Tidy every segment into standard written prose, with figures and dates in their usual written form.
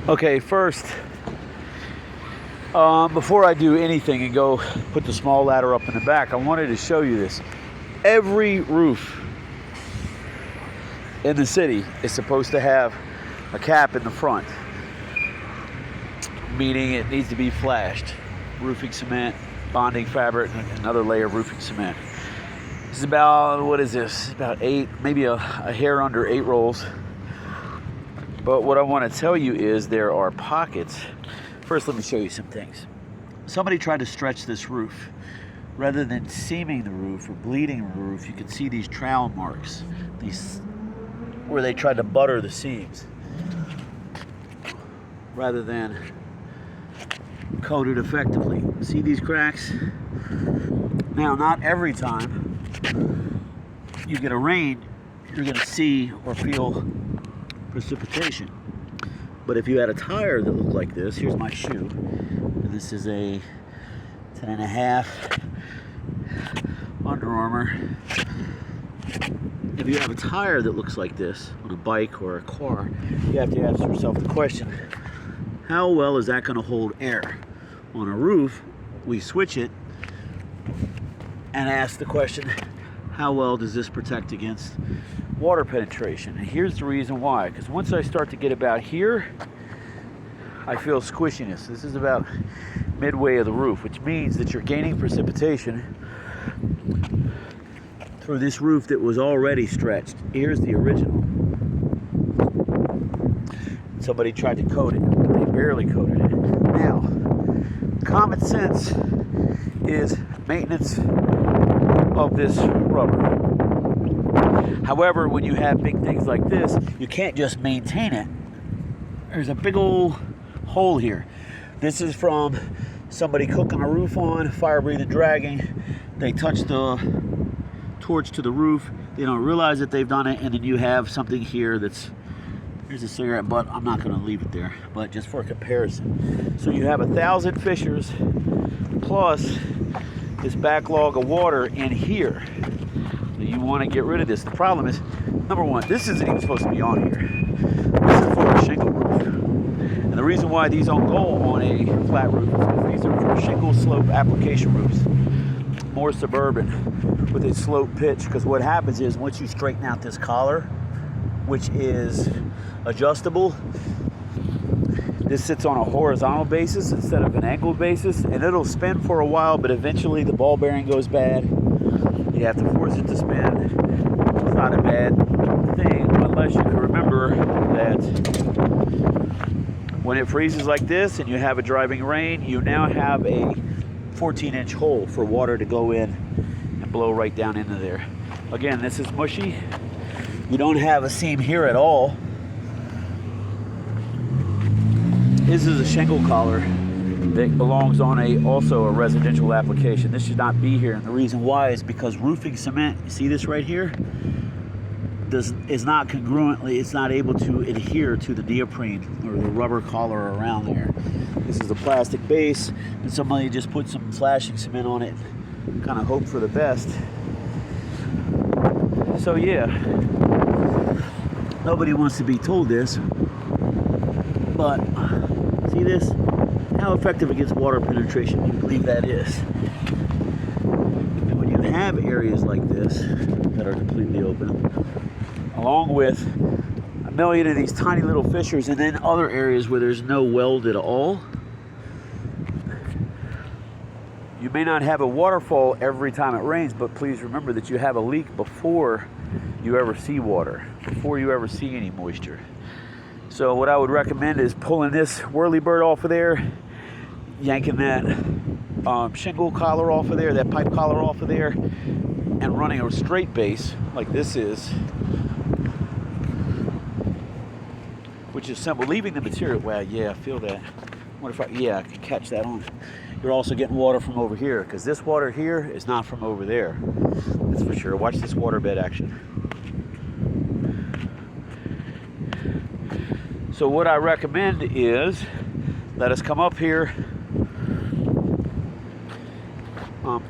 Okay, first, before I do anything and go put the small ladder up in the back, I wanted to show you this. Every roof in the city is supposed to have a cap in the front, meaning it needs to be flashed. Roofing cement, bonding fabric, and another layer of roofing cement. This is about, what is this? About 8, maybe a hair under 8 rolls. But what I want to tell you is there are pockets. First, let me show you some things. Somebody tried to stretch this roof. Rather than seaming the roof or bleeding the roof, you can see these trowel marks, these where they tried to butter the seams rather than coat it effectively. See these cracks? Now, not every time you get a rain, you're going to see or feel precipitation. But if you had a tire that looked like this, here's my shoe, and this is a 10.5 Under Armour. If you have a tire that looks like this on a bike or a car, you have to ask yourself the question, how well is that going to hold air? On a roof, we switch it and ask the question, how well does this protect against water penetration? And here's the reason why. Because once I start to get about here, I feel squishiness. This is about midway of the roof, which means that you're gaining precipitation through this roof that was already stretched. Here's the original. Somebody tried to coat it, but they barely coated it. Now, common sense is maintenance of this rubber. However, when you have big things like this, you can't just maintain it. There's a big old hole here. This is from somebody cooking a roof on, fire breathing, dragging. They touch the torch to the roof. They don't realize that they've done it, and then you have something here that's, here's a cigarette butt. I'm not going to leave it there, but just for a comparison. So you have 1,000 fissures plus this backlog of water in here. You want to get rid of this. The problem is, number one, this isn't even supposed to be on here. This is for a shingle roof. And the reason why these don't go on a flat roof is because these are for shingle slope application roofs. More suburban with a slope pitch, because what happens is once you straighten out this collar, which is adjustable, this sits on a horizontal basis instead of an angled basis, and it'll spin for a while, but eventually the ball bearing goes bad. You have to force it to spin. It's not a bad thing unless you can remember that when it freezes like this and you have a driving rain, you now have a 14-inch hole for water to go in and blow right down into there. Again, this is mushy. You don't have a seam here at all. This is a shingle collar that belongs on also a residential application. This should not be here, and the reason why is because roofing cement, you see this right here, is not congruently, it's not able to adhere to the neoprene or the rubber collar around there. This is a plastic base, and somebody just put some flashing cement on it, kind of hope for the best. So yeah, nobody wants to be told this, but see this? How effective against water penetration do you believe that is? And when you have areas like this that are completely open, along with a million of these tiny little fissures, and then other areas where there's no weld at all, you may not have a waterfall every time it rains, but please remember that you have a leak before you ever see water, before you ever see any moisture. So what I would recommend is pulling this whirlybird off of there, yanking that shingle collar off of there, that pipe collar off of there, and running a straight base like this is, which is simple. Leaving the material, well, yeah, I feel that. What if I can catch that on. You're also getting water from over here, because this water here is not from over there. That's for sure. Watch this waterbed action. So what I recommend is, let us come up here,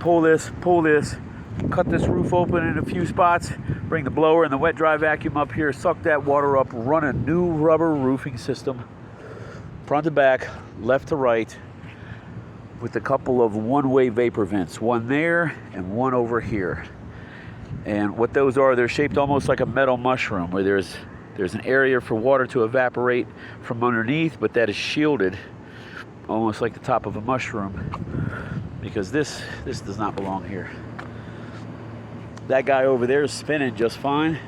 pull this, cut this roof open in a few spots, bring the blower and the wet dry vacuum up here, suck that water up, run a new rubber roofing system front to back, left to right, with a couple of one-way vapor vents, one there and one over here. And what those are, they're shaped almost like a metal mushroom, where there's an area for water to evaporate from underneath, but that is shielded almost like the top of a mushroom, because this does not belong here. That guy over there is spinning just fine,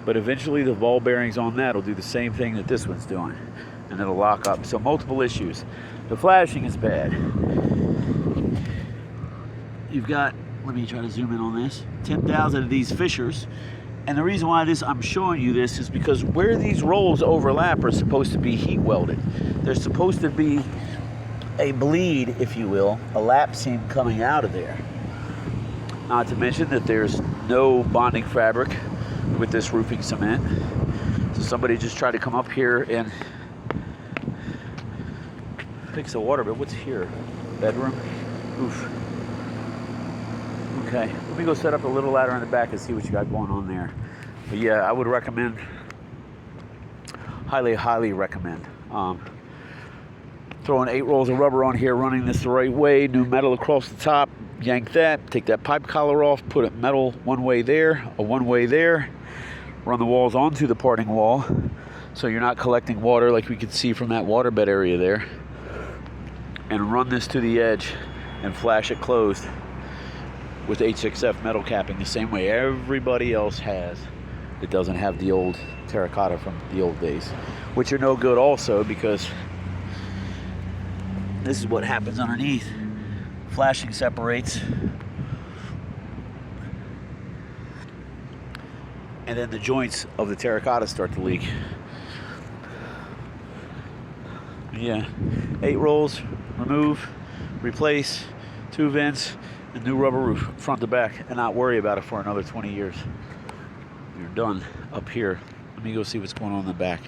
but eventually the ball bearings on that will do the same thing that this one's doing, and it'll lock up. So multiple issues. The flashing is bad. You've got, let me try to zoom in on this, 10,000 of these fissures. And the reason why I'm showing you this is because where these rolls overlap are supposed to be heat welded. There's supposed to be a bleed, if you will, a lap seam coming out of there. Not to mention that there's no bonding fabric with this roofing cement. So somebody just tried to come up here and fix the water, but what's here? Bedroom? Oof. Okay, let me go set up a little ladder in the back and see what you got going on there. But yeah, I would recommend, highly recommend, throwing 8 rolls of rubber on here, running this the right way, new metal across the top, yank that, take that pipe collar off, put a metal one way there, a one way there, run the walls onto the parting wall so you're not collecting water like we could see from that waterbed area there, and run this to the edge and flash it closed with H6F metal capping the same way everybody else has. It doesn't have the old terracotta from the old days, which are no good also, because this is what happens underneath. Flashing separates, and then the joints of the terracotta start to leak. Yeah, 8 rolls, remove, replace, 2 vents, and new rubber roof front to back, and not worry about it for another 20 years. You're done up here. Let me go see what's going on in the back.